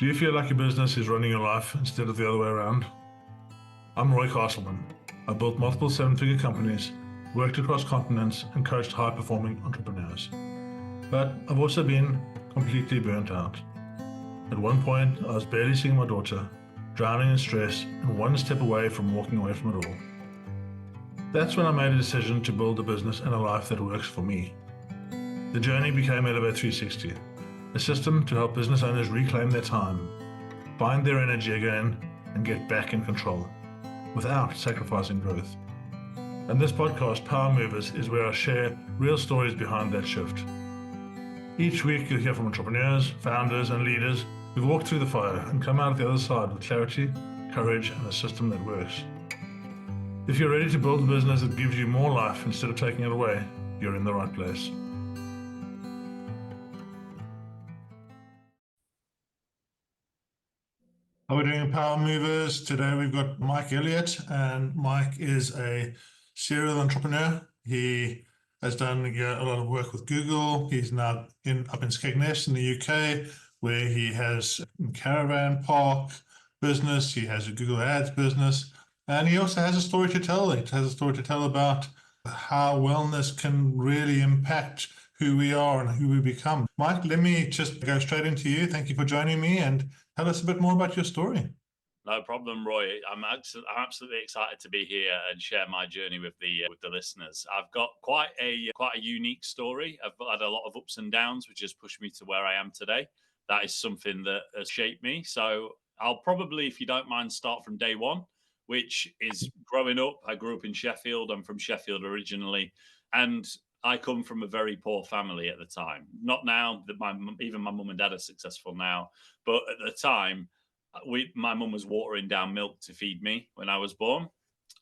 Do you feel like your business is running your life instead of the other way around? I'm Roy Castleman. I built multiple seven-figure companies, worked across continents, and coached high-performing entrepreneurs. But I've also been completely burnt out. At one point, I was barely seeing my daughter, drowning in stress, and one step away from walking away from it all. That's when I made a decision to build a business and a life that works for me. The journey became Elevate 360, a system to help business owners reclaim their time, find their energy again, and get back in control, without sacrificing growth. And this podcast, Power Movers, is where I share real stories behind that shift. Each week you'll hear from entrepreneurs, founders, and leaders who've walked through the fire and come out the other side with clarity, courage, and a system that works. If you're ready to build a business that gives you more life instead of taking it away, you're in the right place. How are we doing, Power Movers? Today we've got Mike Elliott, and Mike is a serial entrepreneur. He has done a lot of work with Google. He's now up in Skegness in the UK, where he has a caravan park business. He has a Google Ads business, and he also has a story to tell. He has a story to tell about how wellness can really impact who we are and who we become. Mike, let me just go straight into you. Thank you for joining me, and tell us a bit more about your story. No problem, Roy. I'm absolutely excited to be here and share my journey with the listeners. I've got quite a unique story. I've had a lot of ups and downs, which has pushed me to where I am today. That is something that has shaped me. So I'll probably, if you don't mind, start from day one, which is growing up. I grew up in Sheffield. I'm from Sheffield originally, and I come from a very poor family at the time. Not now that even my mum and dad are successful now, but at the time, my mum was watering down milk to feed me when I was born.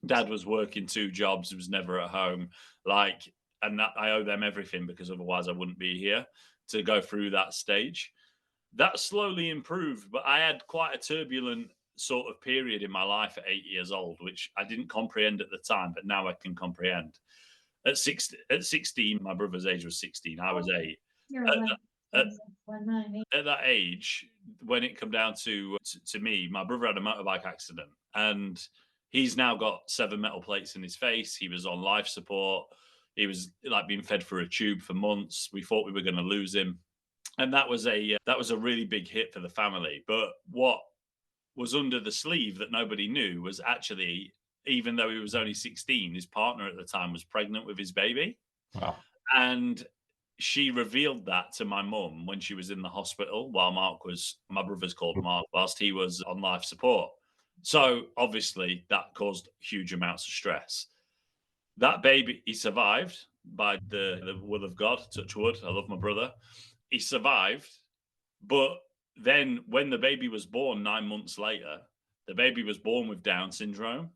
Dad was working 2 jobs, was never at home. And that, I owe them everything, because otherwise I wouldn't be here to go through that stage. That slowly improved, but I had quite a turbulent sort of period in my life at 8 years old, which I didn't comprehend at the time, but now I can comprehend. At 16, my brother's age was 16. I was 8. At that age, when it come down to me, my brother had a motorbike accident, and he's now got 7 metal plates in his face. He was on life support. He was being fed through a tube for months. We thought we were going to lose him, and that was a really big hit for the family. But what was under the sleeve that nobody knew was actually, even though he was only 16, his partner at the time was pregnant with his baby. Wow. And she revealed that to my mum when she was in the hospital while my brother's called Mark, whilst he was on life support. So obviously that caused huge amounts of stress. That baby, he survived by the will of God, touch wood. I love my brother. He survived. But then when the baby was born 9 months later, the baby was born with Down syndrome.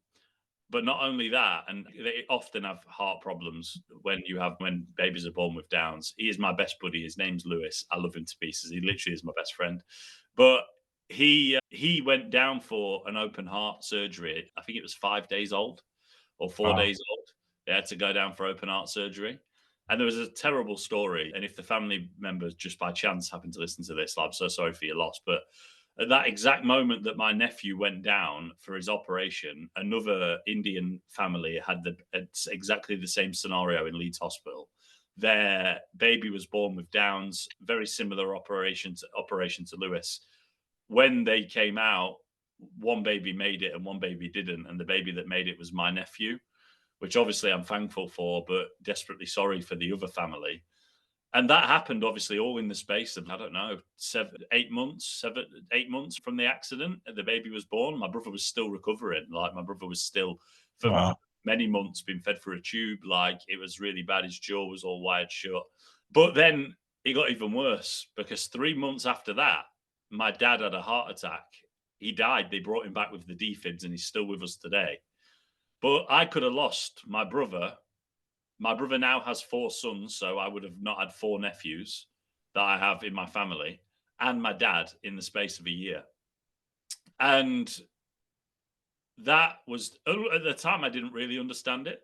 But not only that, and they often have heart problems when babies are born with Downs. He is my best buddy. His name's Lewis. I love him to pieces. He literally is my best friend. But he went down for an open heart surgery. I think it was 5 days old or 4 days old. They had to go down for open heart surgery. And there was a terrible story. And if the family members just by chance happen to listen to this, I'm so sorry for your loss. But at that exact moment that my nephew went down for his operation, another Indian family had exactly the same scenario in Leeds Hospital. Their baby was born with Downs, very similar operation to Lewis. When they came out, one baby made it and one baby didn't. And the baby that made it was my nephew, which obviously I'm thankful for, but desperately sorry for the other family. And that happened, obviously, all in the space of, 8 months from the accident. The baby was born. My brother was still recovering. My brother was still, for many months, been fed through a tube. It was really bad. His jaw was all wired shut. But then it got even worse, because 3 months after that, my dad had a heart attack. He died. They brought him back with the defibs, and he's still with us today. But I could have lost my brother. My brother now has 4 sons, so I would have not had 4 nephews that I have in my family, and my dad in the space of a year. And that was, at the time, I didn't really understand it.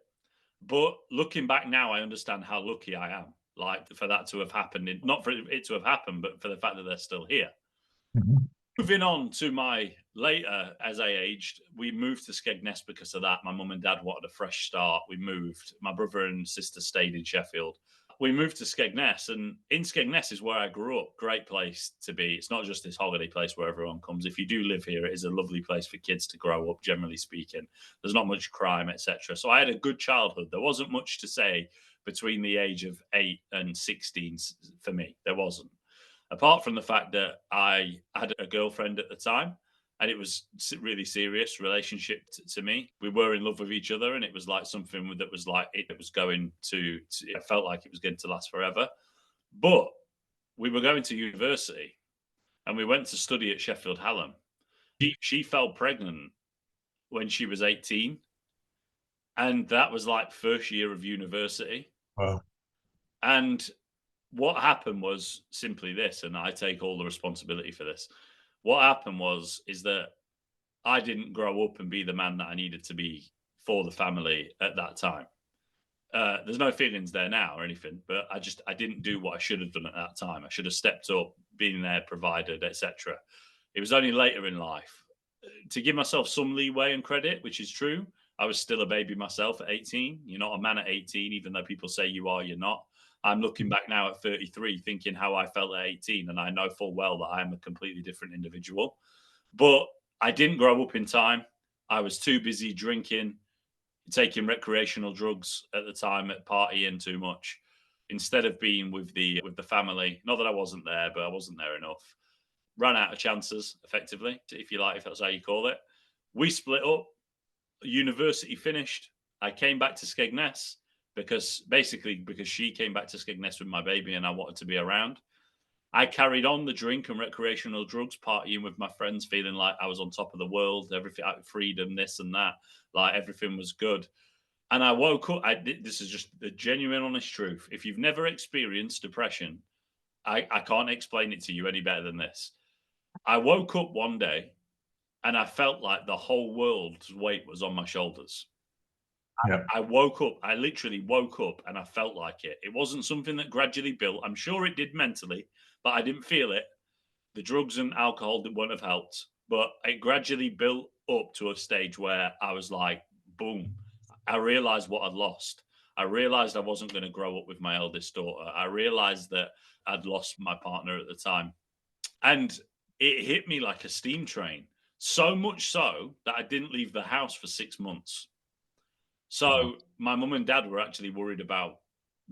But looking back now, I understand how lucky I am, for that to have happened. Not for it to have happened, but for the fact that they're still here. Mm-hmm. Moving on to my later, as I aged, we moved to Skegness because of that. My mum and dad wanted a fresh start. We moved. My brother and sister stayed in Sheffield. We moved to Skegness, and in Skegness is where I grew up. Great place to be. It's not just this holiday place where everyone comes. If you do live here, it is a lovely place for kids to grow up, generally speaking. There's not much crime, etc. So I had a good childhood. There wasn't much to say between the age of 8 and 16 for me. There wasn't. Apart from the fact that I had a girlfriend at the time, and it was really serious relationship to me. We were in love with each other, and it was like something that was like it was going to. It felt like it was going to last forever. But we were going to university, and we went to study at Sheffield Hallam. She fell pregnant when she was 18, and that was like first year of university. Wow. And what happened was simply this, and I take all the responsibility for this. What happened is that I didn't grow up and be the man that I needed to be for the family at that time. There's no feelings there now or anything, but I didn't do what I should have done at that time. I should have stepped up, been there, provided, etc. It was only later in life to give myself some leeway and credit, which is true. I was still a baby myself at 18. You're not a man at 18, even though people say you are, you're not. I'm looking back now at 33, thinking how I felt at 18, and I know full well that I am a completely different individual. But I didn't grow up in time. I was too busy drinking, taking recreational drugs at the time, at partying too much, instead of being with the family. Not that I wasn't there, but I wasn't there enough. Ran out of chances, effectively, if you like, if that's how you call it. We split up. University finished. I came back to Skegness because she came back to Skegness with my baby and I wanted to be around. I carried on the drink and recreational drugs, partying with my friends, feeling like I was on top of the world, everything, freedom, this and that, like everything was good. And I woke up. This is just the genuine, honest truth. If you've never experienced depression, I can't explain it to you any better than this. I woke up one day and I felt like the whole world's weight was on my shoulders. Yeah. I woke up. I literally woke up and I felt like it. It wasn't something that gradually built. I'm sure it did mentally, but I didn't feel it. The drugs and alcohol wouldn't have helped, but it gradually built up to a stage where I was like, boom. I realized what I'd lost. I realized I wasn't going to grow up with my eldest daughter. I realized that I'd lost my partner at the time. And it hit me like a steam train, so much so that I didn't leave the house for 6 months. So my mum and dad were actually worried about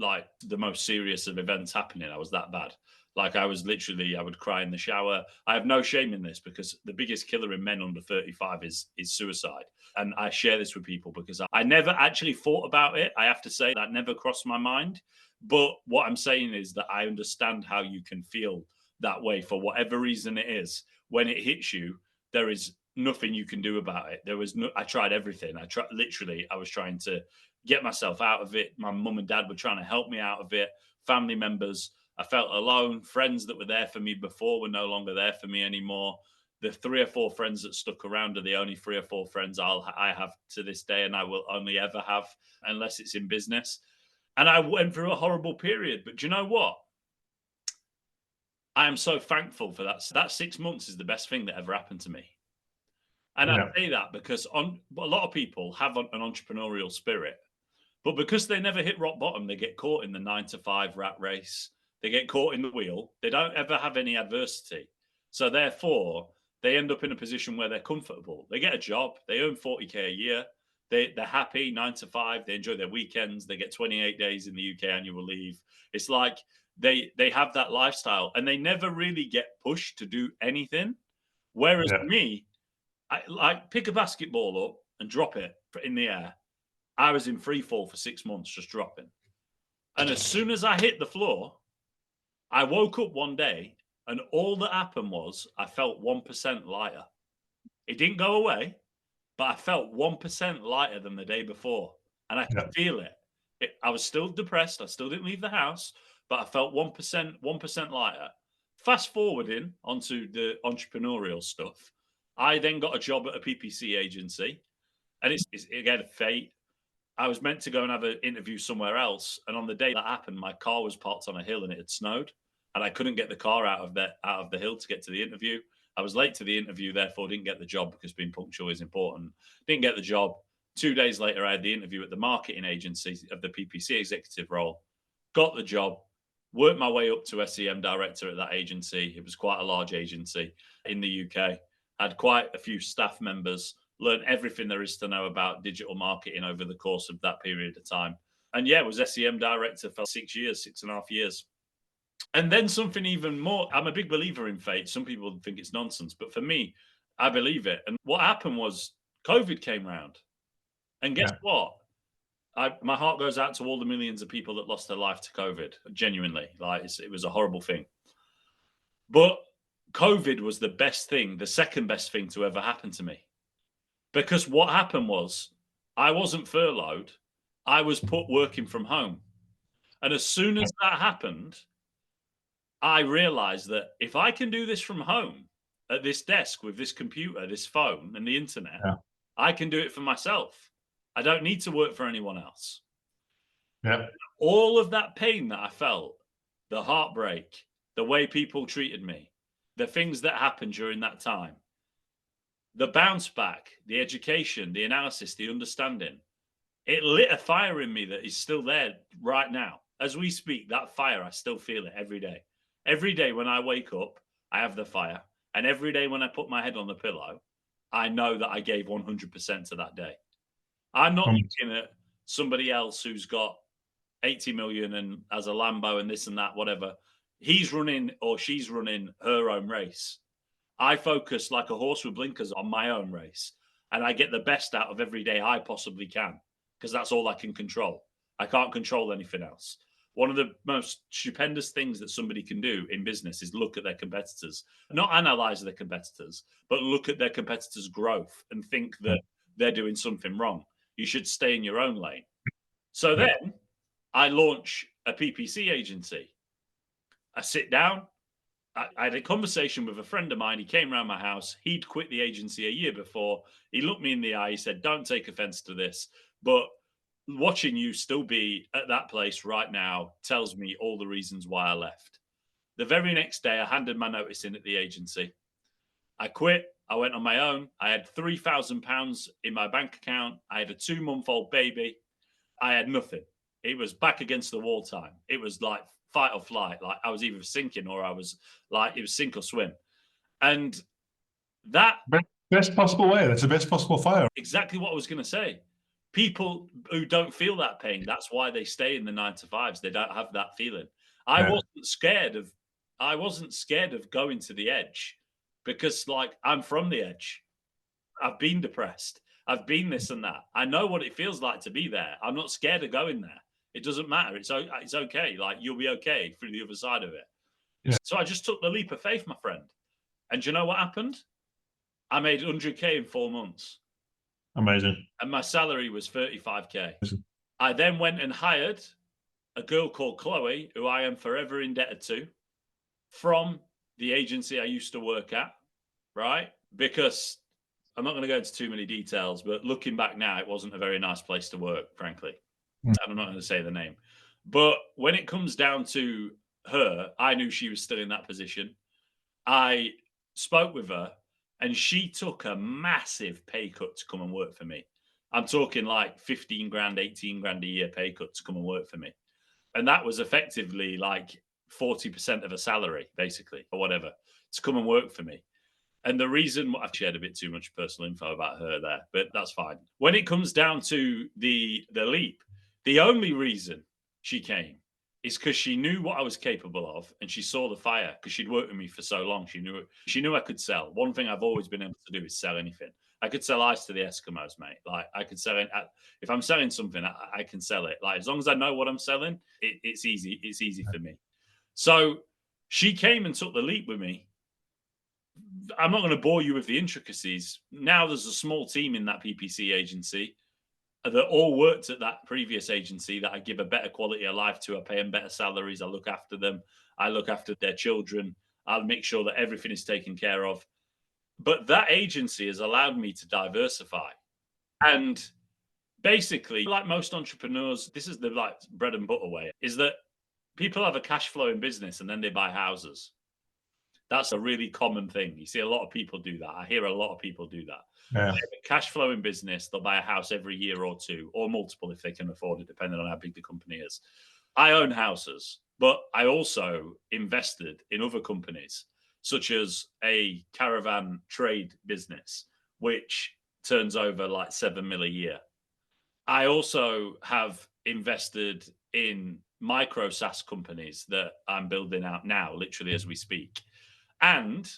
like the most serious of events happening. I was that bad. Like I would cry in the shower. I have no shame in this because the biggest killer in men under 35 is suicide. And I share this with people because I never actually thought about it. I have to say that never crossed my mind. But what I'm saying is that I understand how you can feel that way for whatever reason it is. When it hits you, there is nothing you can do about it. I tried everything. I was trying to get myself out of it. My mum and dad were trying to help me out of it. Family members, I felt alone. Friends that were there for me before were no longer there for me anymore. The 3 or 4 friends that stuck around are the only 3 or 4 friends I have to this day, and I will only ever have unless it's in business. And I went through a horrible period. But do you know what? I am so thankful for that. That 6 months is the best thing that ever happened to me. And I say that because a lot of people have an entrepreneurial spirit, but because they never hit rock bottom, they get caught in the 9-to-5 rat race. They get caught in the wheel. They don't ever have any adversity. So therefore, they end up in a position where they're comfortable. They get a job. They earn 40K a year. They're happy, 9-to-5. They enjoy their weekends. They get 28 days in the UK annual leave. It's like they have that lifestyle and they never really get pushed to do anything. Whereas me, I like pick a basketball up and drop it in the air. I was in free fall for 6 months, just dropping. And as soon as I hit the floor, I woke up one day and all that happened was I felt 1% lighter. It didn't go away, but I felt 1% lighter than the day before. And I could feel it. I was still depressed. I still didn't leave the house, but I felt 1% lighter. Fast forwarding onto the entrepreneurial stuff. I then got a job at a PPC agency, and it's again fate. I was meant to go and have an interview somewhere else, and on the day that happened, my car was parked on a hill and it had snowed, and I couldn't get the car out of the hill to get to the interview. I was late to the interview, therefore didn't get the job because being punctual is important. Didn't get the job. 2 days later, I had the interview at the marketing agency of the PPC executive role. Got the job. Worked my way up to SEM director at that agency. It was quite a large agency in the UK. Had quite a few staff members. Learned everything there is to know about digital marketing over the course of that period of time. And yeah, was SEM director for 6 years, 6.5 years. And then something even more, I'm a big believer in fate. Some people think it's nonsense, but for me, I believe it. And what happened was COVID came round. And guess what? My heart goes out to all the millions of people that lost their life to COVID. Genuinely, like it was a horrible thing. But COVID was the best thing, the second best thing to ever happen to me. Because what happened was I wasn't furloughed. I was put working from home. And as soon as that happened, I realized that if I can do this from home at this desk with this computer, this phone, and the internet, I can do it for myself. I don't need to work for anyone else. All of that pain that I felt, the heartbreak, the way people treated me, the things that happened during that time, the bounce back, the education, the analysis, the understanding, it lit a fire in me that is still there right now. As we speak, that fire, I still feel it every day. Every day when I wake up, I have the fire. And every day when I put my head on the pillow, I know that I gave 100% to that day. I'm not looking at somebody else who's got 80 million and has a Lambo and this and that, whatever. He's running or she's running her own race. I focus like a horse with blinkers on my own race. And I get the best out of every day I possibly can, because that's all I can control. I can't control anything else. One of the most stupendous things that somebody can do in business is look at their competitors, not analyze their competitors, but look at their competitors' growth and think that they're doing something wrong. You should stay in your own lane. So then I launch a PPC agency. I sit down. I had a conversation with a friend of mine. He came around my house. He'd quit the agency a year before. He looked me in the eye. He said, "Don't take offense to this, but watching you still be at that place right now tells me all the reasons why I left." The very next day, I handed my notice in at the agency. I quit. I went on my own. I had £3,000 in my bank account. I had a 2-month-old baby. I had nothing. It was back against the wall time. It was like fight or flight. Like I was either sinking or I was like, it was sink or swim. And that best possible way. That's the best possible fire. Exactly what I was going to say. People who don't feel that pain, that's why they stay in the 9-to-5s. They don't have that feeling. I wasn't scared of going to the edge, because like I'm from the edge. I've been depressed. I've been this and that. I know what it feels like to be there. I'm not scared of going there. It doesn't matter. It's okay. Like you'll be okay through the other side of it. So I just took the leap of faith, my friend. And do you know what happened? I made 100K in 4 months. Amazing. And my salary was 35K. I then went and hired a girl called Chloe, who I am forever indebted to, from the agency I used to work at, right? Because I'm not going to go into too many details, but looking back now, it wasn't a very nice place to work, frankly. And I'm not going to say the name. But when it comes down to her, I knew she was still in that position. I spoke with her, and she took a massive pay cut to come and work for me. I'm talking like 15 grand, 18 grand a year pay cut to come and work for me. And that was effectively like 40% of a salary, basically, or whatever, to come and work for me. And the reason, I've shared a bit too much personal info about her there, but that's fine. When it comes down to the leap, the only reason she came is because she knew what I was capable of, and she saw the fire because she'd worked with me for so long. She knew I could sell. One thing I've always been able to do is sell anything. I could sell ice to the Eskimos, mate. Like I could sell it. If I'm selling something, I can sell it. Like as long as I know what I'm selling, it's easy. It's easy for me. So she came and took the leap with me. I'm not going to bore you with the intricacies. Now there's a small team in that PPC agency that all worked at that previous agency that I give a better quality of life to. I pay them better salaries. I look after them. I look after their children. I'll make sure that everything is taken care of. But that agency has allowed me to diversify. And basically, like most entrepreneurs, this is the like bread and butter way, is that people have a cash flow in business and then they buy houses. That's a really common thing. You see a lot of people do that. I hear a lot of people do that. Yeah. Cash flowing business, they'll buy a house every year or two, or multiple if they can afford it, depending on how big the company is. I own houses, but I also invested in other companies, such as a caravan trade business, which turns over like 7 mil a year. I also have invested in micro-SaaS companies that I'm building out now, literally as we speak. And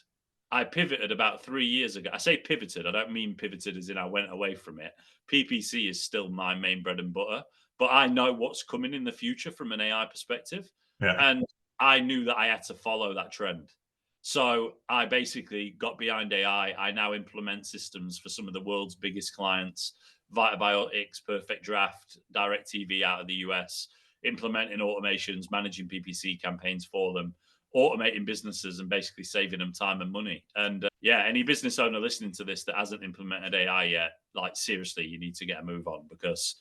I pivoted about 3 years ago. I say pivoted, I don't mean pivoted as in I went away from it. PPC is still my main bread and butter, but I know what's coming in the future from an AI perspective. Yeah. And I knew that I had to follow that trend. So I basically got behind AI. I now implement systems for some of the world's biggest clients, Vitabiotics, Perfect Draft, DirecTV out of the US, implementing automations, managing PPC campaigns for them, automating businesses and basically saving them time and money. And yeah, any business owner listening to this that hasn't implemented AI yet, like seriously, you need to get a move on, because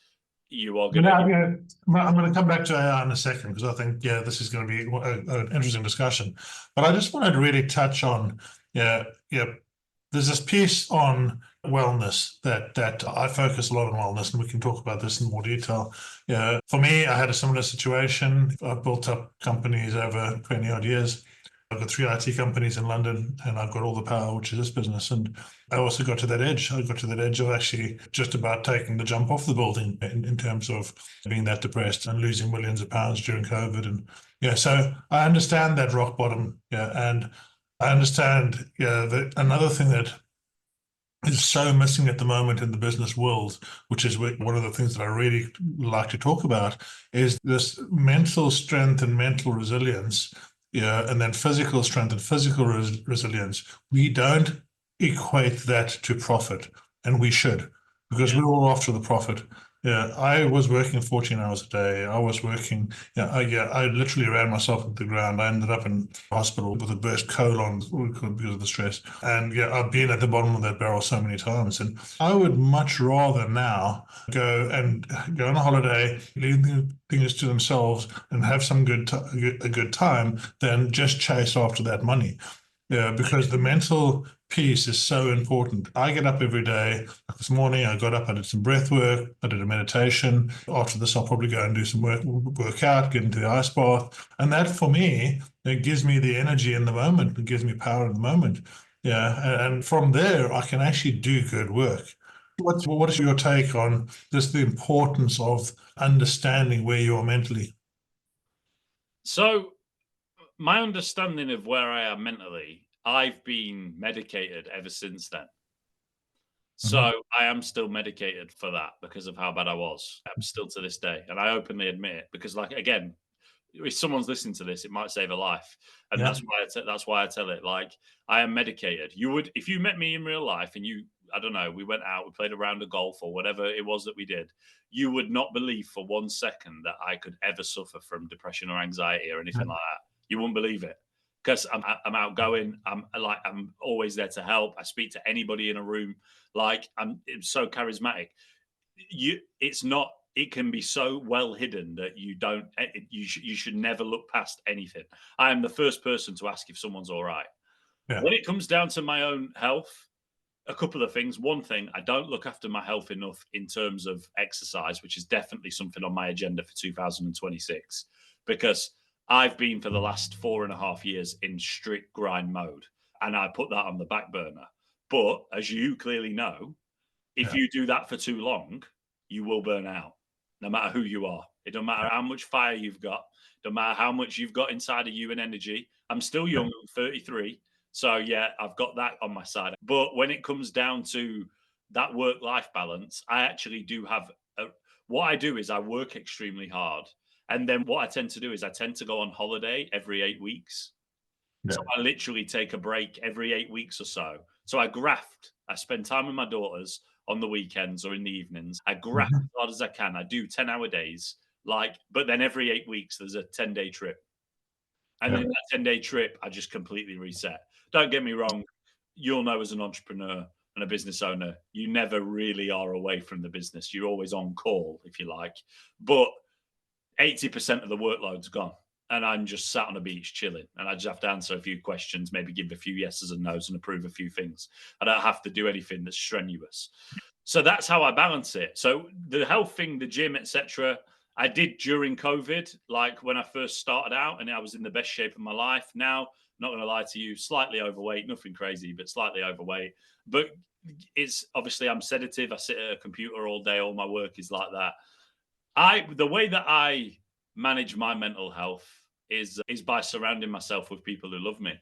you are going to. I'm going to come back to AI in a second, because I think, this is going to be an interesting discussion. But I just wanted to really touch on, there's this piece on wellness that I focus a lot on wellness, and we can talk about this in more detail. For me, I had a similar situation. I built up companies over 20 odd years. I've got 3 IT companies in London, and I've got all the power, which is this business. And I also got to that edge. I got to that edge of actually just about taking the jump off the building in terms of being that depressed and losing millions of pounds during COVID. And so I understand that rock bottom. And I understand, that another thing that is so missing at the moment in the business world, which is one of the things that I really like to talk about, is this mental strength and mental resilience, and then physical strength and physical resilience. We don't equate that to profit, and we should, because we're all after the profit. I was working 14 hours a day. I was working, I literally ran myself into the ground. I ended up in hospital with a burst colon because of the stress. And I've been at the bottom of that barrel so many times. And I would much rather now go on a holiday, leave things to themselves and have some a good time than just chase after that money. Because the mental piece is so important. I get up every day. Like this morning, I got up, I did some breath work, I did a meditation. After this, I'll probably go and do some workout, get into the ice bath. And that, for me, it gives me the energy in the moment. It gives me power in the moment. And from there, I can actually do good work. What is your take on just the importance of understanding where you are mentally? So my understanding of where I am mentally, I've been medicated ever since then. So I am still medicated for that because of how bad I was. I'm still to this day, and I openly admit it, because, like, again, if someone's listening to this, it might save a life, and Yeah. that's why I tell it. Like, I am medicated. You would, if you met me in real life, and I don't know, we went out, we played a round of golf or whatever it was that we did, you would not believe for 1 second that I could ever suffer from depression or anxiety or anything like that. You wouldn't believe it, because I'm outgoing. I'm always there to help. I speak to anybody in a room. Like, I'm so charismatic. It's not. It can be so well hidden that you don't. You should never look past anything. I am the first person to ask if someone's all right. Yeah. When it comes down to my own health, a couple of things. One thing, I don't look after my health enough in terms of exercise, which is definitely something on my agenda for 2026, because I've been for the last 4.5 years in strict grind mode, and I put that on the back burner. But as you clearly know, if you do that for too long, you will burn out, no matter who you are. It don't matter how much fire you've got, no matter how much you've got inside of you and energy. I'm still young, I'm 33. So yeah, I've got that on my side. But when it comes down to that work-life balance, I actually do have what I do is I work extremely hard. And then what I tend to do is I tend to go on holiday every 8 weeks. Yeah. So I literally take a break every 8 weeks or so. So I graft. I spend time with my daughters on the weekends or in the evenings. I graft as hard as I can. I do 10-hour days, but then every 8 weeks there's a 10-day trip. And then that 10-day trip, I just completely reset. Don't get me wrong. You'll know, as an entrepreneur and a business owner, you never really are away from the business. You're always on call, if you like. But 80% of the workload's gone. and I'm just sat on a beach chilling, and I just have to answer a few questions, maybe give a few yeses and nos and approve a few things. I don't have to do anything that's strenuous. So that's how I balance it. So the health thing, the gym, etc., I did during COVID, like when I first started out, and I was in the best shape of my life. Now, not going to lie to you, slightly overweight, nothing crazy, but slightly overweight. But it's obviously I'm sedative. I sit at a computer all day. All my work is like that. The way that I manage my mental health is by surrounding myself with people who love me.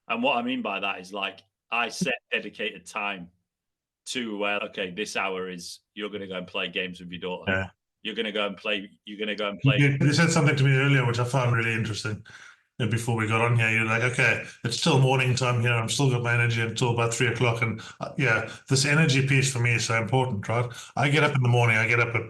And what I mean by that is, like, I set dedicated time to where, okay, this hour is you're going to go and play games with your daughter. Yeah. You're going to go and play. You said something to me earlier, which I found really interesting. And before we got on here, you're like, okay, it's still morning time here. I'm still got my energy until about 3 o'clock. And this energy piece for me is so important, right? I get up in the morning. I get up at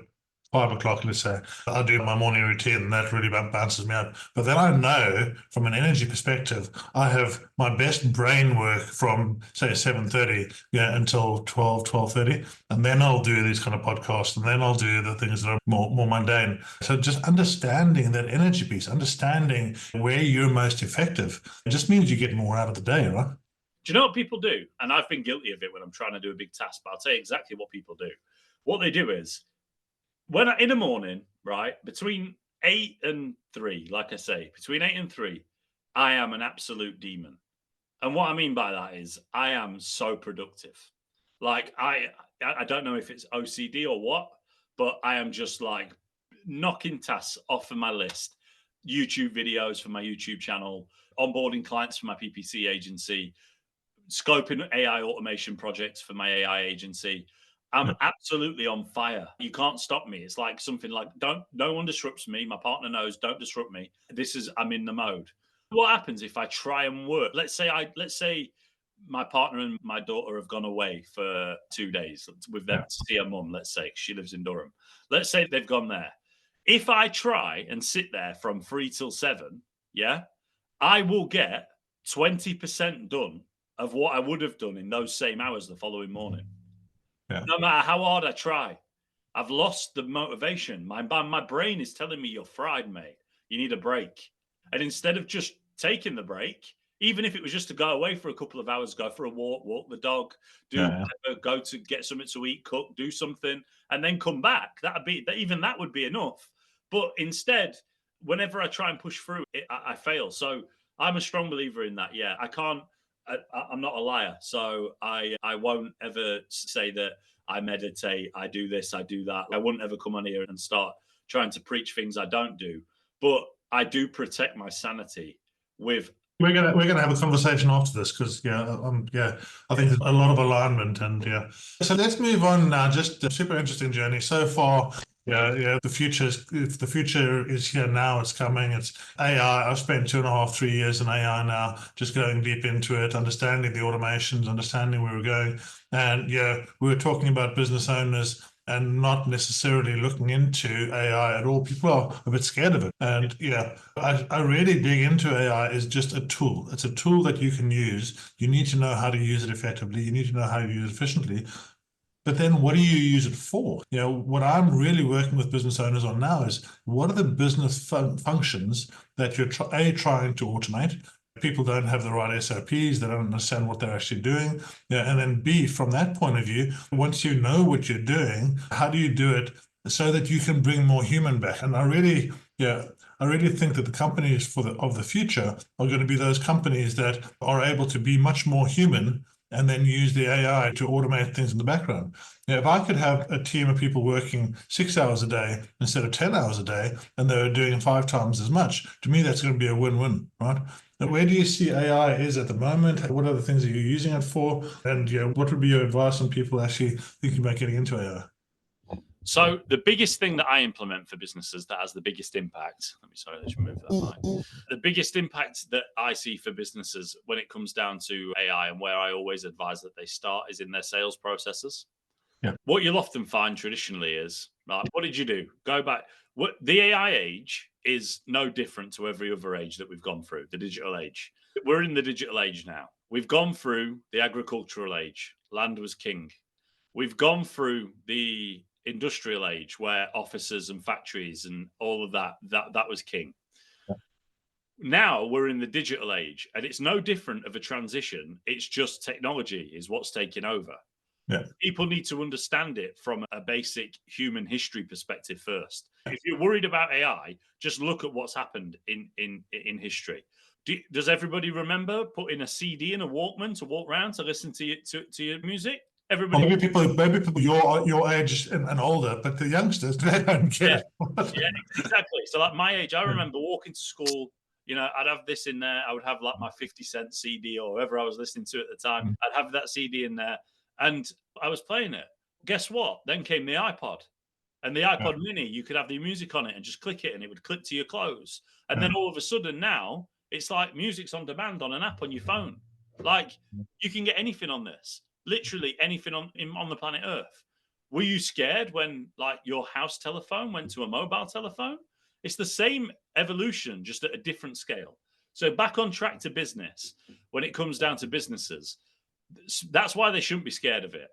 5 o'clock, let's say. I do my morning routine, and that really bounces me up. But then I know from an energy perspective, I have my best brain work from, say, 7:30 until 12:30. And then I'll do these kind of podcasts, and then I'll do the things that are more mundane. So just understanding that energy piece, understanding where you're most effective, it just means you get more out of the day, right? Do you know what people do? And I've been guilty of it when I'm trying to do a big task, but I'll tell you exactly what people do. What they do is, in the morning, right, between 8 and 3, like I say, between 8 and 3, I am an absolute demon. And what I mean by that is I am so productive. Like, I don't know if it's OCD or what, but I am just like knocking tasks off of my list. YouTube videos for my YouTube channel, onboarding clients for my PPC agency, scoping AI automation projects for my AI agency. I'm absolutely on fire. You can't stop me. It's like something like, no one disrupts me. My partner knows, don't disrupt me. I'm in the mode. What happens if I try and work? Let's say my partner and my daughter have gone away for 2 days with them to see her mum. Let's say she lives in Durham. Let's say they've gone there. If I try and sit there from 3 till 7, I will get 20% done of what I would have done in those same hours the following morning. Yeah. No matter how hard I try, I've lost the motivation. My brain is telling me you're fried, mate. You need a break. And instead of just taking the break, even if it was just to go away for a couple of hours, go for a walk the dog, go to get something to eat, cook, do something, and then come back. That would be enough. But instead, whenever I try and push through it, I fail. So I'm a strong believer in that. Yeah, I'm not a liar, so I won't ever say that I meditate, I do this, I do that. I wouldn't ever come on here and start trying to preach things I don't do, but I do protect my sanity with. We're gonna have a conversation after this because I think there's a lot of alignment and So let's move on now. Just a super interesting journey so far. The future is here now. It's coming. It's AI. I've spent 2.5, 3 years in AI now, just going deep into it, understanding the automations, understanding where we're going. And we were talking about business owners and not necessarily looking into AI at all. People are a bit scared of it. And I really dig into AI as just a tool. It's a tool that you can use. You need to know how to use it effectively. You need to know how to use it efficiently. But then what do you use it for? What I'm really working with business owners on now is what are the business functions that you're trying to automate? People don't have the right SOPs, they don't understand what they're actually doing. And then B, from that point of view, once you know what you're doing, how do you do it so that you can bring more human back? And I really think that the companies of the future are going to be those companies that are able to be much more human and then use the AI to automate things in the background. If I could have a team of people working 6 hours a day instead of 10 hours a day, and they're doing 5 times as much, to me, that's going to be a win-win, right? Now, where do you see AI is at the moment? What are the things that you're using it for? And what would be your advice on people actually thinking about getting into AI? So the biggest thing that I implement for businesses that has the biggest impact, let's remove that mic. The biggest impact that I see for businesses when it comes down to AI and where I always advise that they start is in their sales processes. Yeah. What you'll often find traditionally is, right, what did you do? Go back. The AI age is no different to every other age that we've gone through, the digital age. We're in the digital age now. We've gone through the agricultural age. Land was king. We've gone through the industrial age where offices and factories and all of that was king. Now we're in the digital age, and it's no different of a transition. It's just technology is what's taking over. Yeah. People need to understand it from a basic human history perspective first. If you're worried about AI, just look at what's happened in history. Does everybody remember putting a CD in a Walkman to walk around to listen to your music? Everybody. Well, maybe people your age and older, but the youngsters, they don't care. Yeah, exactly. So like my age, I remember walking to school. I'd have this in there. I would have like my 50-cent CD or whatever I was listening to at the time. I'd have that CD in there, and I was playing it. Guess what? Then came the iPod. And the iPod Mini, you could have the music on it and just click it and it would click to your clothes. And then all of a sudden now, it's like music's on demand on an app on your phone. Like you can get anything on this, literally anything on the planet Earth. Were you scared when like your house telephone went to a mobile telephone? It's the same evolution, just at a different scale. So back on track to business, when it comes down to businesses, that's why they shouldn't be scared of it.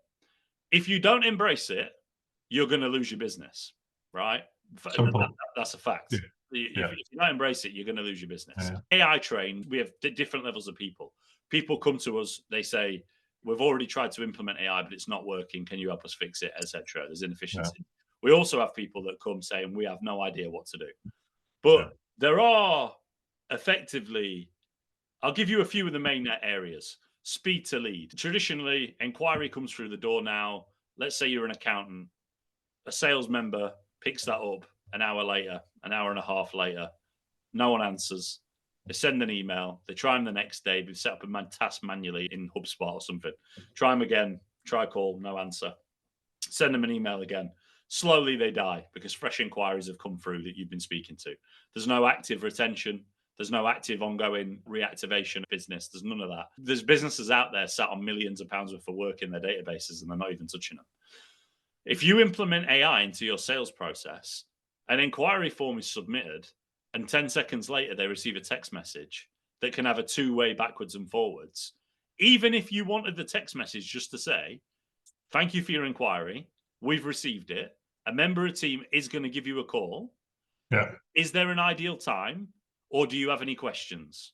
If you don't embrace it, you're going to lose your business, right? That's a fact. Yeah. If you don't embrace it, you're going to lose your business. AI trained, we have different levels of people. People come to us, they say, we've already tried to implement AI, but it's not working. Can you help us fix it, etc.? There's inefficiency. We also have people that come saying we have no idea what to do. But there are effectively, I'll give you a few of the main areas. Speed to lead. Traditionally, inquiry comes through the door now. Let's say you're an accountant. A sales member picks that up an hour later, an hour and a half later. No one answers. They send an email. They try them the next day. They've set up a task manually in HubSpot or something. Try them again. Try call. No answer. Send them an email again. Slowly they die because fresh inquiries have come through that you've been speaking to. There's no active retention. There's no active ongoing reactivation of business. There's none of that. There's businesses out there sat on millions of pounds worth of work in their databases and they're not even touching them. If you implement AI into your sales process, an inquiry form is submitted and 10 seconds later they receive a text message that can have a two-way backwards and forwards. Even if you wanted the text message just to say, thank you for your inquiry, we've received it, a member of the team is going to give you a call. Is there an ideal time or do you have any questions?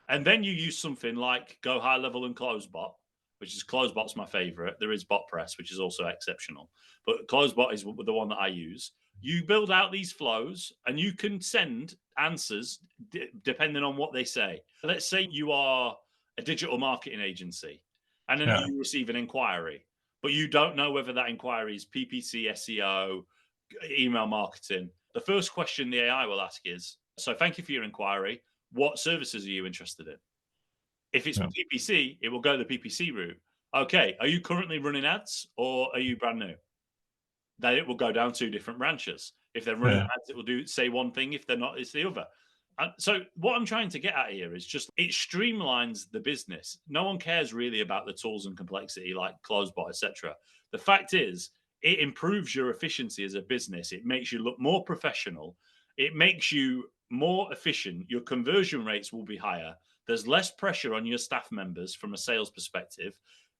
And then you use something like Go High Level and CloseBot, which is CloseBot's my favorite. There is BotPress, which is also exceptional. But CloseBot is the one that I use. You build out these flows and you can send answers depending on what they say. Let's say you are a digital marketing agency and then you receive an inquiry, but you don't know whether that inquiry is PPC, SEO, email marketing. The first question the AI will ask is, so thank you for your inquiry. What services are you interested in? If it's PPC, it will go the PPC route. Okay, are you currently running ads or are you brand new? Then it will go down two different branches. If they're running ads, it will say one thing. If they're not, it's the other. And so what I'm trying to get at here is just it streamlines the business. No one cares really about the tools and complexity like CloseBot, etc. The fact is, it improves your efficiency as a business. It makes you look more professional. It makes you more efficient. Your conversion rates will be higher. There's less pressure on your staff members from a sales perspective.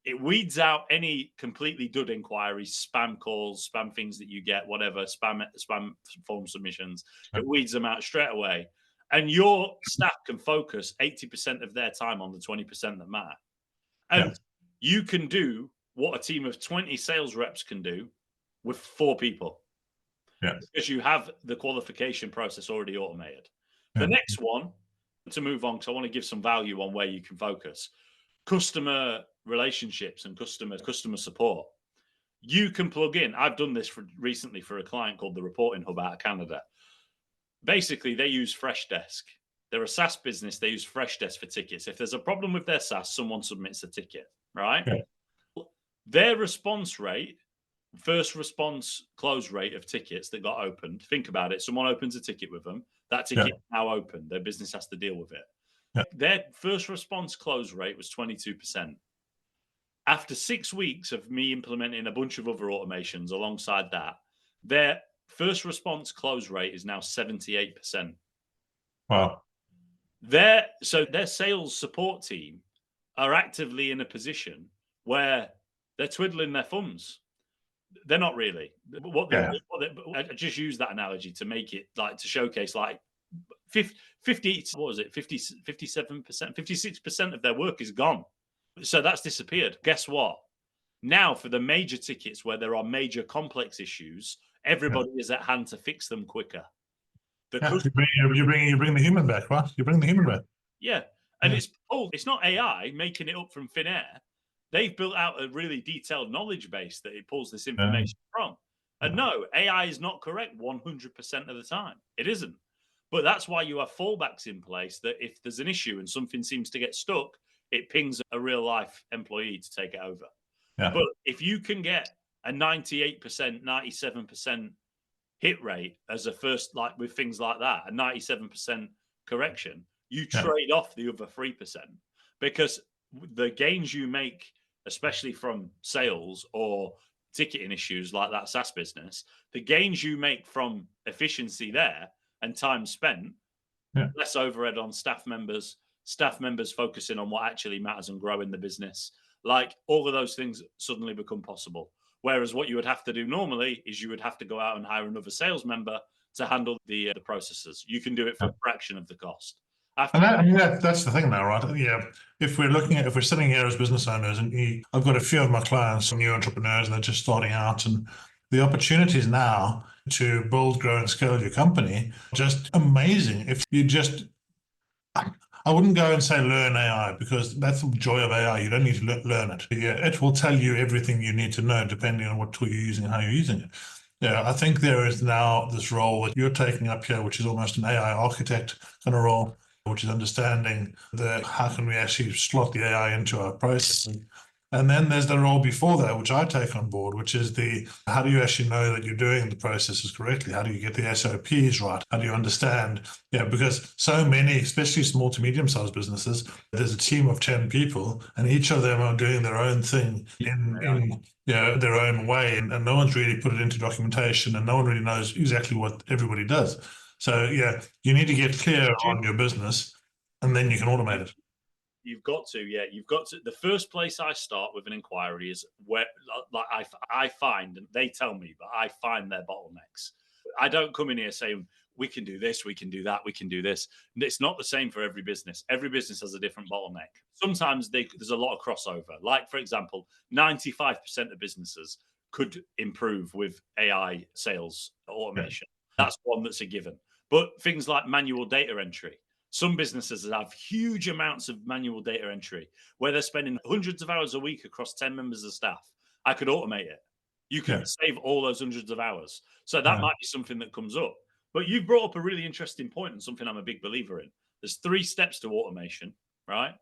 It weeds out any completely dud inquiries, spam calls, spam things that you get, whatever, spam form submissions. It weeds them out straight away. And your staff can focus 80% of their time on the 20% that matter. And you can do what a team of 20 sales reps can do with 4 people. Because you have the qualification process already automated. The next one, to move on, because I want to give some value on where you can focus. Customer relationships and customer support. You can plug in. I've done this recently for a client called the Reporting Hub out of Canada. Basically, they use Freshdesk. They're a SaaS business. They use Freshdesk for tickets. If there's a problem with their SaaS, someone submits a ticket, right? Their response rate, first response close rate of tickets that got opened. Think about it. Someone opens a ticket with them. That ticket is now open. Their business has to deal with it. Their first response close rate was 22%. After 6 weeks of me implementing a bunch of other automations alongside that, their first response close rate is now 78%. Wow. Their sales support team are actively in a position where they're twiddling their thumbs. They're not really. I just use that analogy to make it like to showcase like 50, what was it? 50, 57%, 56% of their work is gone. So that's disappeared. Guess what? Now, for the major tickets where there are major complex issues, everybody is at hand to fix them quicker. You bring the human back, right? You bring the human back. Yeah. And it's not AI making it up from thin air. They've built out a really detailed knowledge base that it pulls this information from. And no, AI is not correct 100% of the time. It isn't. But that's why you have fallbacks in place that if there's an issue and something seems to get stuck, it pings a real life employee to take it over. Yeah. But if you can get a 98%, 97% hit rate as a first, like with things like that, a 97% correction, you trade off the other 3% because the gains you make, especially from sales or ticketing issues like that SaaS business, the gains you make from efficiency there and time spent, less overhead on staff members focusing on what actually matters and growing the business. Like all of those things suddenly become possible. Whereas what you would have to do normally is you would have to go out and hire another sales member to handle the processes. You can do it for a fraction of the cost. That's the thing now, right? Yeah. If we're sitting here as business owners, and I've got a few of my clients, new entrepreneurs, and they're just starting out, and the opportunities now to build, grow, and scale your company, just amazing. If you just, I wouldn't go and say learn AI because that's the joy of AI. You don't need to learn it. Yeah, it will tell you everything you need to know depending on what tool you're using and how you're using it. Yeah, I think there is now this role that you're taking up here, which is almost an AI architect kind of role, which is understanding how can we actually slot the AI into our processing. And then there's the role before that, which I take on board, which is how do you actually know that you're doing the processes correctly? How do you get the SOPs right? How do you understand? Yeah, because so many, especially small to medium-sized businesses, there's a team of 10 people, and each of them are doing their own thing in their own way, and no one's really put it into documentation, and no one really knows exactly what everybody does. So yeah, you need to get clear on your business, and then you can automate it. You've got to. The first place I start with an inquiry is where, like, I find, and they tell me, but I find their bottlenecks. I don't come in here saying we can do this, we can do that, we can do this. It's not the same for every business. Every business has a different bottleneck. Sometimes there's a lot of crossover. Like, for example, 95% of businesses could improve with AI sales automation. That's one that's a given. But things like manual data entry. Some businesses have huge amounts of manual data entry where they're spending hundreds of hours a week across 10 members of staff. I could automate it. You can save all those hundreds of hours. So that might be something that comes up. But you've brought up a really interesting point and something I'm a big believer in. There's 3 steps to automation, right?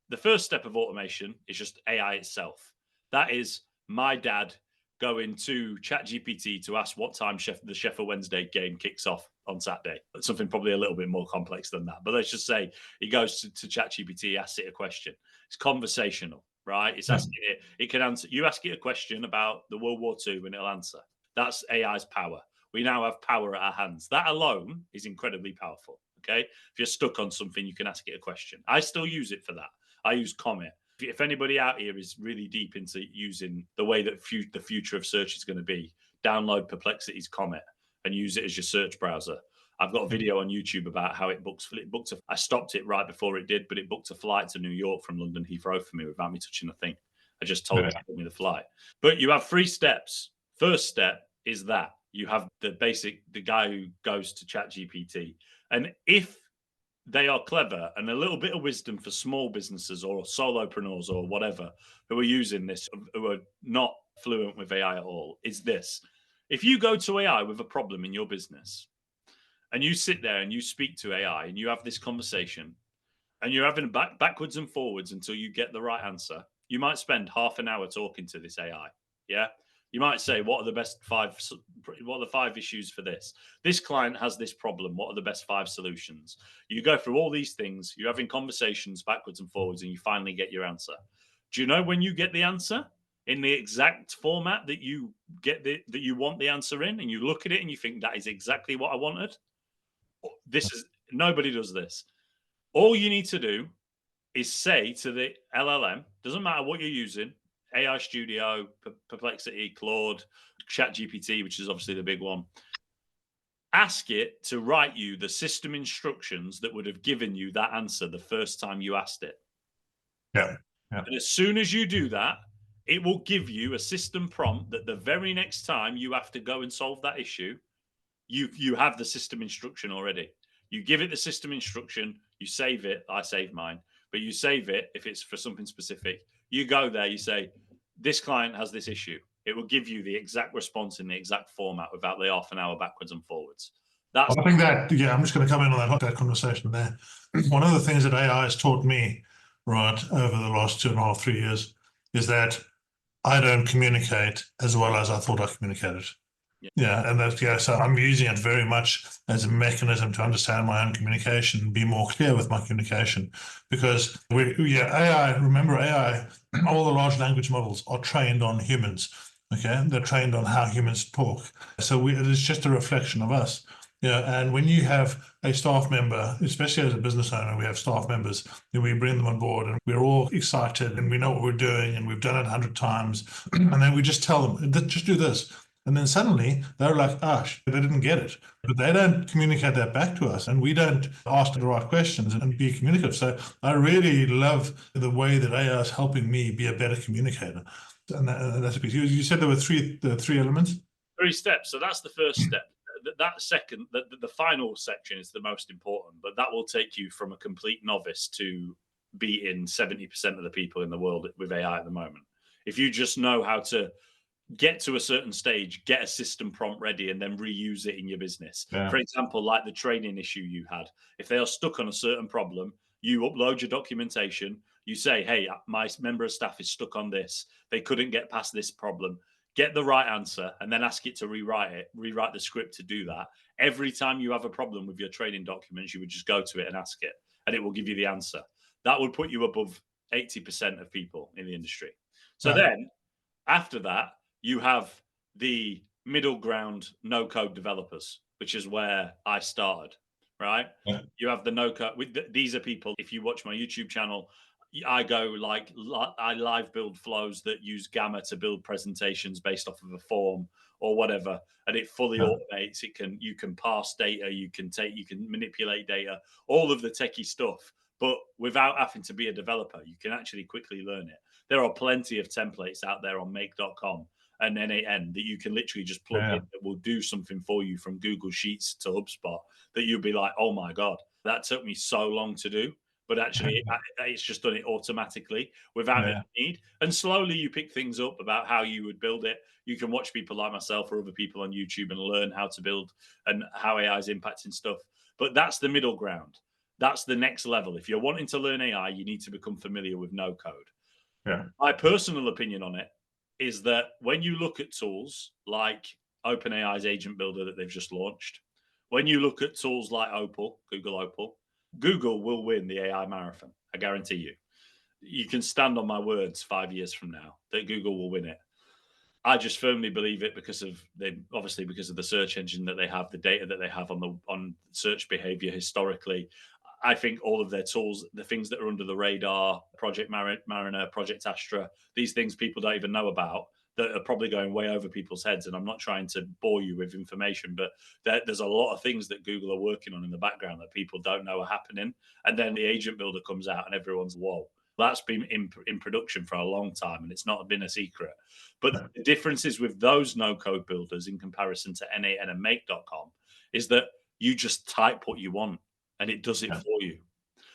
The first step of automation is just AI itself. That is my dad going to ChatGPT to ask what time the Sheffield Wednesday game kicks off on Saturday. That's something probably a little bit more complex than that. But let's just say he goes to ChatGPT, asks it a question. It's conversational, right? It's asking it can answer. You ask it a question about the World War II and it'll answer. That's AI's power. We now have power at our hands. That alone is incredibly powerful. Okay. If you're stuck on something, you can ask it a question. I still use it for that. I use Comet. If anybody out here is really deep into using the way that the future of search is going to be, download Perplexity's Comet and use it as your search browser. I've got a video on YouTube about how I stopped it right before it did, but it booked a flight to New York from London Heathrow for me without me touching a thing. I just told it to book me the flight. But you have 3 steps. First step is that you have the guy who goes to ChatGPT. And if they are clever, and a little bit of wisdom for small businesses or solopreneurs or whatever who are using this, who are not fluent with AI at all, is this. If you go to AI with a problem in your business and you sit there and you speak to AI and you have this conversation and you're having backwards and forwards until you get the right answer, you might spend half an hour talking to this AI. Yeah. You might say, what are the 5 issues for this? This client has this problem. What are the best 5 solutions? You go through all these things, you're having conversations backwards and forwards, and you finally get your answer. Do you know when you get the answer in the exact format that you that you want the answer in, and you look at it and you think that is exactly what I wanted? Nobody does this. All you need to do is say to the LLM, doesn't matter what you're using, AI Studio, Perplexity, Claude, ChatGPT, which is obviously the big one. Ask it to write you the system instructions that would have given you that answer the first time you asked it. Yeah. And as soon as you do that, it will give you a system prompt that the very next time you have to go and solve that issue, you have the system instruction already. You give it the system instruction, you save it. I save mine, but you save it if it's for something specific. You go there, you say, this client has this issue. It will give you the exact response in the exact format without the half an hour backwards and forwards. That's I think that, yeah, I'm just going to come in on that conversation there. One of the things that AI has taught me, right, over the last 2.5, 3 years, is that I don't communicate as well as I thought I communicated. Yeah, and that's, yeah, so I'm using it very much as a mechanism to understand my own communication, be more clear with my communication. Because AI, remember AI, all the large language models are trained on humans. Okay, they're trained on how humans talk. So it is just a reflection of us. Yeah, and when you have a staff member, especially as a business owner, we have staff members, and we bring them on board, and we're all excited, and we know what we're doing, and we've done it 100 times, and then we just tell them, just do this. And then suddenly they're like, they didn't get it. But they don't communicate that back to us, and we don't ask the right questions and be communicative. So I really love the way that AI is helping me be a better communicator. And that's a piece. You said there were three elements? 3 steps. So that's the first step. That second, the final section is the most important, but that will take you from a complete novice to beating 70% of the people in the world with AI at the moment. If you just know how to get to a certain stage, get a system prompt ready, and then reuse it in your business. Yeah. For example, like the training issue you had, if they are stuck on a certain problem, you upload your documentation, you say, hey, my member of staff is stuck on this. They couldn't get past this problem. Get the right answer, and then ask it to rewrite the script to do that. Every time you have a problem with your training documents, you would just go to it and ask it, and it will give you the answer. That would put you above 80% of people in the industry. So then after that, you have the middle ground no-code developers, which is where I started, right? Yeah. You have the no-code. These are people, if you watch my YouTube channel, I go I live build flows that use Gamma to build presentations based off of a form or whatever, and it fully automates. You can parse data, you can manipulate data, all of the techie stuff, but without having to be a developer. You can actually quickly learn it. There are plenty of templates out there on make.com and NAN that you can literally just plug in that will do something for you, from Google Sheets to HubSpot, that you'll be like, oh my God, that took me so long to do. But actually, it's just done it automatically without any need. And slowly you pick things up about how you would build it. You can watch people like myself or other people on YouTube and learn how to build and how AI is impacting stuff. But that's the middle ground. That's the next level. If you're wanting to learn AI, you need to become familiar with no code. Yeah. My personal opinion on it is that when you look at tools like OpenAI's Agent Builder that they've just launched, when you look at tools like Google Opal, Google will win the AI marathon. I guarantee you. You can stand on my words 5 years from now that Google will win it. I just firmly believe it because of the search engine that they have, the data that they have on search behavior historically. I think all of their tools, the things that are under the radar, Project Mariner, Project Astra, these things people don't even know about, that are probably going way over people's heads. And I'm not trying to bore you with information, but there's a lot of things that Google are working on in the background that people don't know are happening. And then the Agent Builder comes out and everyone's, whoa, that's been in production for a long time and it's not been a secret. But the differences with those no-code builders in comparison to NAN and Make.com is that you just type what you want and it does it for you.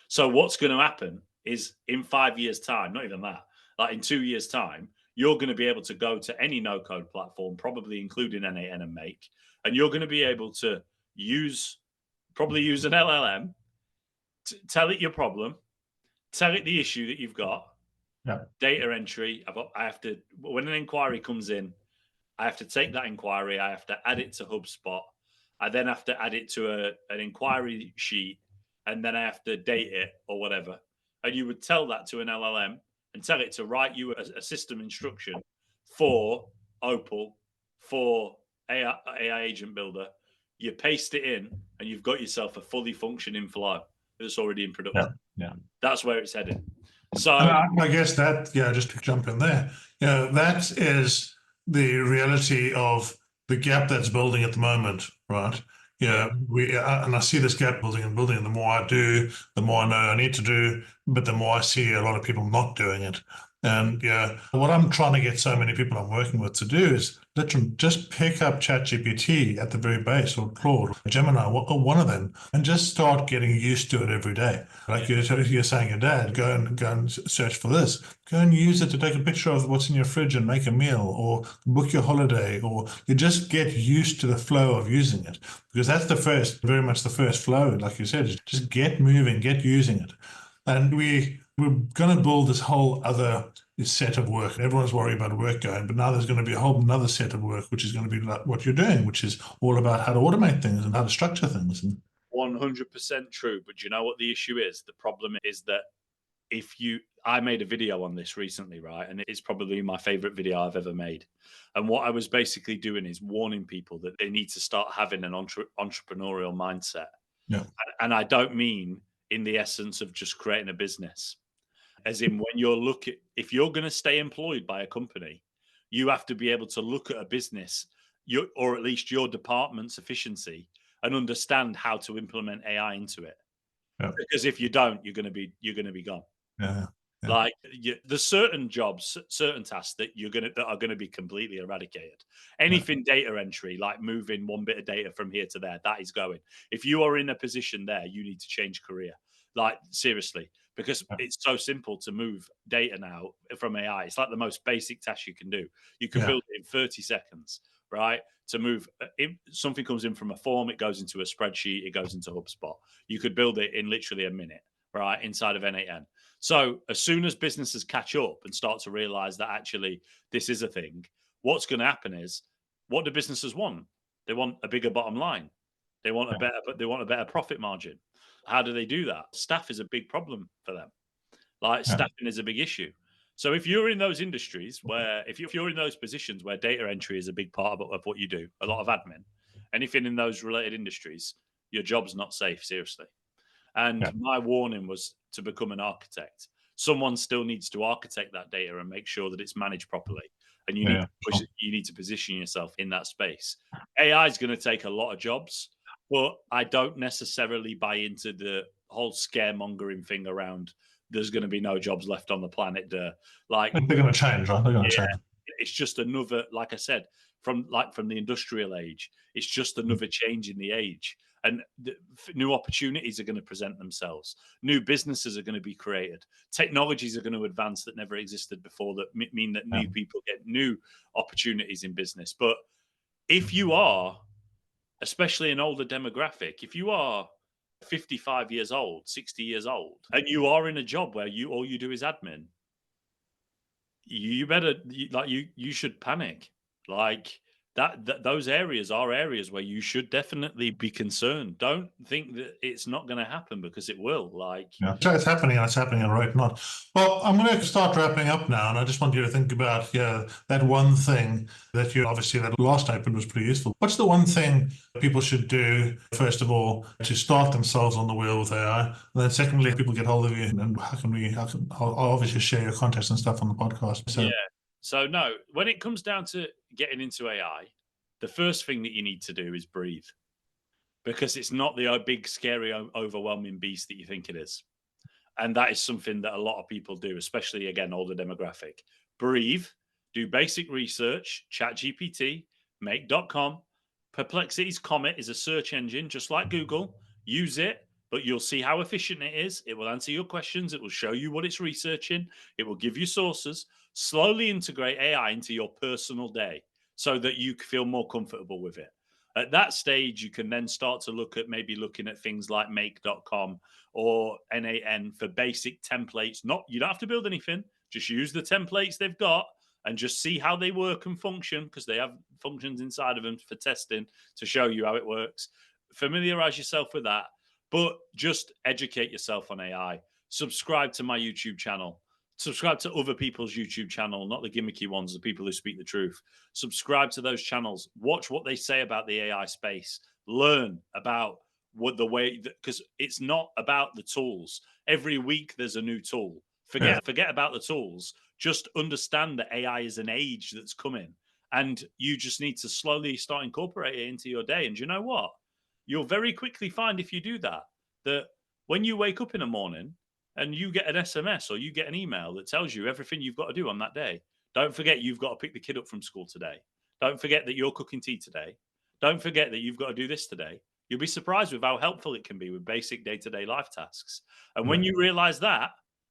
So what's going to happen is in 5 years' time, not even that, like in 2 years' time, you're going to be able to go to any no-code platform, probably including NAN and Make, and you're going to be able to probably use an LLM, tell it your problem, tell it the issue that you've got, data entry. When an inquiry comes in, I have to take that inquiry, I have to add it to HubSpot, I then have to add it to an inquiry sheet, and then I have to date it or whatever. And you would tell that to an LLM and tell it to write you a system instruction for Opal, for AI Agent Builder. You paste it in and you've got yourself a fully functioning flow that's already in production. That's where it's headed. So I guess that, just to jump in there, that is the reality of the gap that's building at the moment, right? Yeah, and I see this gap building and building. And the more I do, the more I know I need to do, but the more I see a lot of people not doing it. And yeah, what I'm trying to get so many people I'm working with to do is literally just pick up ChatGPT at the very base, or Claude, or Gemini, or one of them, and just start getting used to it every day. Like you're saying, your dad, go and search for this. Go and use it to take a picture of what's in your fridge and make a meal, or book your holiday, or you just get used to the flow of using it. Because that's very much the first flow, like you said, is just get moving, get using it. And we're going to build this whole other set of work. Everyone's worried about work going, but now there's going to be a whole another set of work, which is going to be like what you're doing, which is all about how to automate things and how to structure things. And 100% true. But do you know what the issue is? The problem is that I made a video on this recently, right? And it's probably my favorite video I've ever made. And what I was basically doing is warning people that they need to start having an entrepreneurial mindset. yeah, And I don't mean in the essence of just creating a business, as in when if you're going to stay employed by a company, you have to be able to look at a business, or at least your department's efficiency, and understand how to implement AI into it. yeah, Because if you don't, you're going to be gone. yeah, yeah, Like there's certain jobs, certain tasks that are gonna be completely eradicated. yeah, Anything data entry, like moving one bit of data from here to there, that is going. If you are in a position there, you need to change career. Like seriously, because yeah, it's so simple to move data now from AI. It's like the most basic task you can do. You can yeah, build it in 30 seconds, right? To move, if something comes in from a form, it goes into a spreadsheet, it goes into HubSpot. You could build it in literally a minute, right, inside of N8N. So as soon as businesses catch up and start to realize that actually this is a thing, what's going to happen is, what do businesses want? They want a bigger bottom line. yeah, They want a better profit margin. How do they do that? Staff is a big problem for them. Like yeah, staffing is a big issue. So if you're in those industries where, if you're in those positions where data entry is a big part of what you do, a lot of admin, anything in those related industries, your job's not safe, seriously. yeah, And my warning was to become an architect. Someone still needs to architect that data and make sure that it's managed properly. And yeah, sure. you need to position yourself in that space. AI is going to take a lot of jobs, but I don't necessarily buy into the whole scaremongering thing around there's going to be no jobs left on the planet. Like, They're going to change, right? They're going to yeah, change. it's just another, like I said, from the industrial age, it's just Mm. another change in the age. And new opportunities are going to present themselves. New businesses are going to be created. Technologies are going to advance that never existed before, that mean that Yeah, new people get new opportunities in business. But if you are, especially an older demographic, if you are 55 years old, 60 years old, and you are in a job where all you do is admin, you better you should panic. Like those areas are areas where you should definitely be concerned. Don't think that it's not going to happen, because it will. Like, yeah. So it's happening, and it's happening right now. Well, I'm going to start wrapping up now, and I just want you to think about, yeah, that one thing that you obviously that last open was pretty useful. What's the one thing people should do, first of all, to start themselves on the wheel with AI? And then secondly, if people get hold of you, and I'll obviously share your contacts and stuff on the podcast. yeah. So, So no, when it comes down to getting into AI, the first thing that you need to do is breathe, because it's not the big, scary, overwhelming beast that you think it is. And that is something that a lot of people do, especially, again, older demographic. Breathe, do basic research, chat GPT, make.com. Perplexity's Comet is a search engine, just like Google. Use it, but you'll see how efficient it is. It will answer your questions. It will show you what it's researching. It will give you sources. Slowly integrate AI into your personal day so that you feel more comfortable with it. At that stage, you can then start to looking at things like make.com or N8N for basic templates. You don't have to build anything. Just use the templates they've got and just see how they work and function, because they have functions inside of them for testing to show you how it works. Familiarize yourself with that, but just educate yourself on AI. Subscribe to my YouTube channel. Subscribe to other people's YouTube channel, not the gimmicky ones, the people who speak the truth. Subscribe to those channels. Watch what they say about the AI space. Learn about because it's not about the tools. Every week there's a new tool. yeah, Forget about the tools. Just understand that AI is an age that's coming, and you just need to slowly start incorporating it into your day. And you know what? you'll very quickly find, if you do that, that when you wake up in the morning and you get an SMS or you get an email that tells you everything you've got to do on that day, don't forget you've got to pick the kid up from school today. Don't forget that you're cooking tea today. Don't forget that you've got to do this today. You'll be surprised with how helpful it can be with basic day-to-day life tasks. And when you realize that,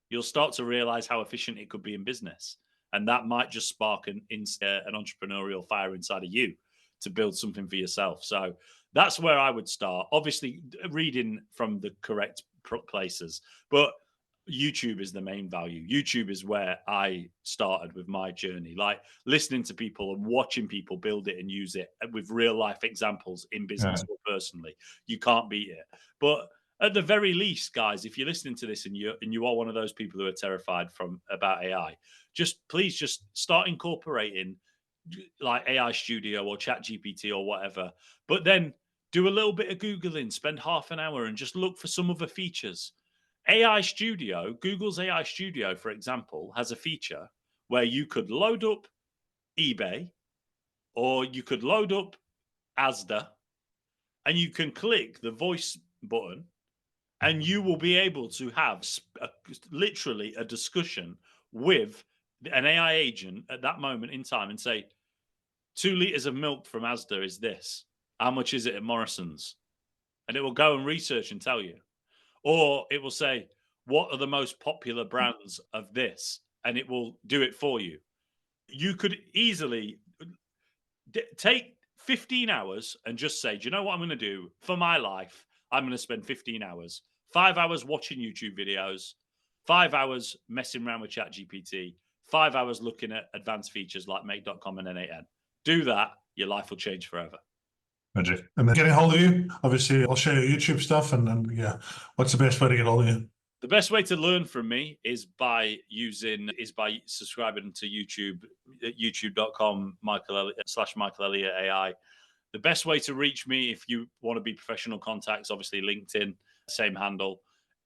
you'll start to realize how efficient it could be in business. And that might just spark an entrepreneurial fire inside of you to build something for yourself. So that's where I would start. Obviously, reading from the correct places, but YouTube is the main value. YouTube is where I started with my journey, like listening to people and watching people build it and use it with real life examples in business or personally. You can't beat it. But at the very least, guys, if you're listening to this and you are one of those people who are terrified about AI, please start incorporating like AI Studio or Chat GPT or whatever. But then do a little bit of Googling, spend half an hour and just look for some other features. AI Studio, Google's AI Studio, for example, has a feature where you could load up eBay or you could load up Asda and you can click the voice button and you will be able to have literally a discussion with an AI agent at that moment in time and say, 2 liters of milk from Asda is this. How much is it at Morrison's? And it will go and research and tell you. Or it will say, what are the most popular brands of this? And it will do it for you. You could easily take 15 hours and just say, do you know what I'm going to do for my life? I'm going to spend 15 hours, 5 hours watching YouTube videos, 5 hours messing around with ChatGPT, 5 hours looking at advanced features like make.com and N8N. Do that. Your life will change forever. Magic. And then getting a hold of you, obviously, I'll show you YouTube stuff. And yeah, what's the best way to get a hold of you? The best way to learn from me is by subscribing to YouTube, youtube.com, Michael Elliott / Michael Elliott AI. The best way to reach me if you want to be professional contacts, obviously LinkedIn, same handle.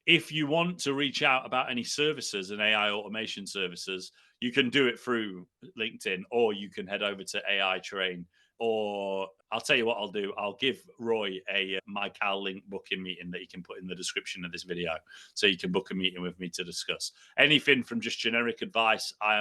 If you want to reach out about any services and AI automation services, you can do it through LinkedIn, or you can head over to AI Train. Or I'll tell you what I'll do. I'll give Roy a MyCal link booking meeting that you can put in the description of this video. So you can book a meeting with me to discuss anything from just generic advice. I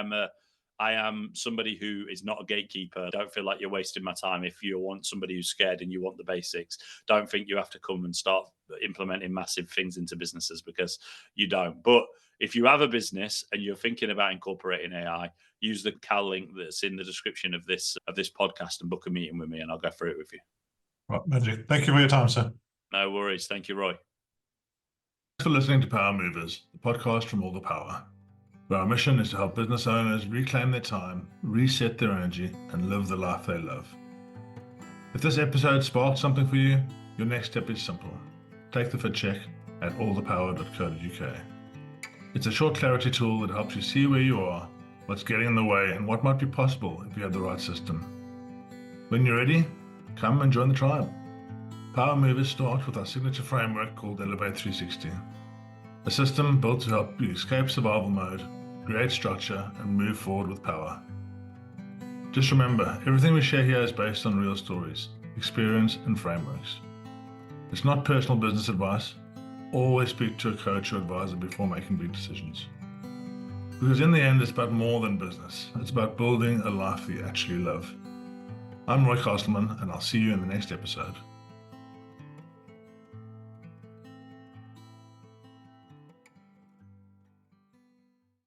am somebody who is not a gatekeeper. Don't feel like you're wasting my time. If you want somebody who's scared and you want the basics, don't think you have to come and start implementing massive things into businesses, because you don't. But if you have a business and you're thinking about incorporating AI, use the Cal link that's in the description of this podcast and book a meeting with me, and I'll go through it with you. Right, Magic. Thank you for your time, sir. No worries. Thank you, Roy. Thanks for listening to Power Movers, the podcast from All the Power, where our mission is to help business owners reclaim their time, reset their energy, and live the life they love. If this episode sparked something for you, your next step is simple. Take the fit check at allthepower.co.uk. It's a short clarity tool that helps you see where you are, what's getting in the way, and what might be possible if you have the right system. When you're ready, come and join the tribe. Power Movers starts with our signature framework called Elevate 360, a system built to help you escape survival mode, create structure, and move forward with power. Just remember, everything we share here is based on real stories, experience, and frameworks. It's not personal business advice. Always speak to a coach or advisor before making big decisions. Because in the end, it's about more than business. It's about building a life that you actually love. I'm Roy Castleman, and I'll see you in the next episode.